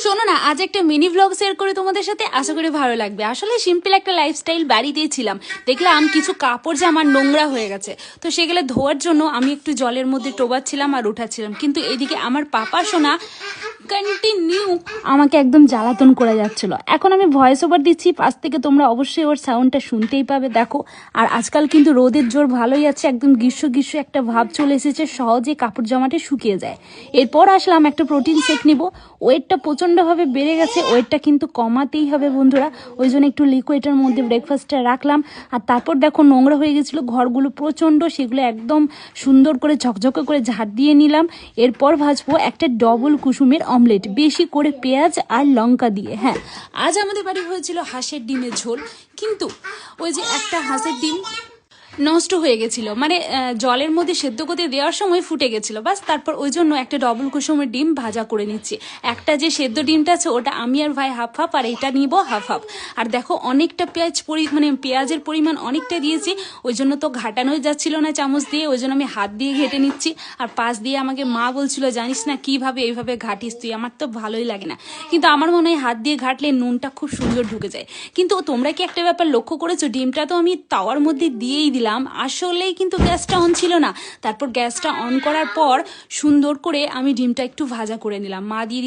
শোনো না, আজ একটা মিনি ব্লগ শেয়ার করে তোমাদের সাথে, আশা করি ভালো লাগবে। আসলে সিম্পল একটা লাইফস্টাইল, বাড়িতেই ছিলাম, দেখলাম কিছু কাপড় জামা নোংরা হয়ে গেছে। তো সেগুলো ধোয়ার জন্য আমি একটু জলের মধ্যে টোবাচ্ছিলাম আর উঠাচ্ছিলাম, কিন্তু এদিকে আমার পাপা সোনা কন্টিনিউ আমাকে একদম জ্বালাতন করে যাচ্ছিল। এখন আমি ভয়েস ওভার দিচ্ছি, পাশ থেকে তোমরা অবশ্যই ওর সাউন্ডটা শুনতেই পাবে। দেখো, আর আজকাল কিন্তু রোদের জোর ভালোই আছে, একদম গ্রীষ্ম গ্রীষ্ম একটা ভাব চলে এসেছে, সহজে কাপড় জামাটা শুকিয়ে যায়। এরপর আসলাম একটা প্রোটিন শেক নিব। ওয়েটটা প্রচণ্ডভাবে বেড়ে গেছে, ওয়েটটা কিন্তু কমাতেই হবে বন্ধুরা, ওই জন্য একটু লিকুইডের মধ্যে ব্রেকফাস্টটা রাখলাম। আর তারপর দেখো, নোংরা হয়ে গেছিলো ঘরগুলো প্রচণ্ড, সেগুলো একদম সুন্দর করে ঝকঝকে করে ঝাড় দিয়ে নিলাম। এরপর ভাজবো একটা ডবল কুসুমের অমলেট, বেশি করে পেঁয়াজ আর লঙ্কা দিয়ে। হ্যাঁ, আজ আমাদের বাড়ি হয়েছিল হাঁসের ডিমের ঝোল, কিন্তু ওই যে একটা হাঁসের ডিম নষ্ট হয়ে গেছিলো, মানে জলের মধ্যে সেদ্ধ করতে দেওয়ার সময় ফুটে গেছিলো, বাস। তারপর ওই জন্য একটা ডবল কুসুমের ডিম ভাজা করে নিচ্ছি। একটা যে সেদ্ধ ডিমটা আছে ওটা আমি আর ভাই হাফ হাফ, আর এটা নিব হাফ হাফ। আর দেখো, অনেকটা মানে পেঁয়াজের পরিমাণ অনেকটা দিয়েছি, ওই জন্য তো ঘাটানোই যাচ্ছিল না চামচ দিয়ে, ওই জন্য আমি হাত দিয়ে ঘেটে নিচ্ছি। আর পাশ দিয়ে আমাকে মা বলছিল, জানিস না কিভাবে এইভাবে ঘাটিস তুই, আমার তো ভালোই লাগে না, কিন্তু আমার মনে হয় হাত দিয়ে ঘাটলে নুনটা খুব সুন্দর ঢুকে যায়। কিন্তু তোমরা কি একটা ব্যাপার লক্ষ্য করেছো, ডিমটা তো আমি তাওয়ার মধ্যে দিয়েই দিলাম, আসলেই কিন্তু গ্যাসটা অন ছিল না। তারপর গ্যাসটা অন করার পর সুন্দর করে আমি ডিমটা একটু ভাজা করে নিলাম। মা দিয়ে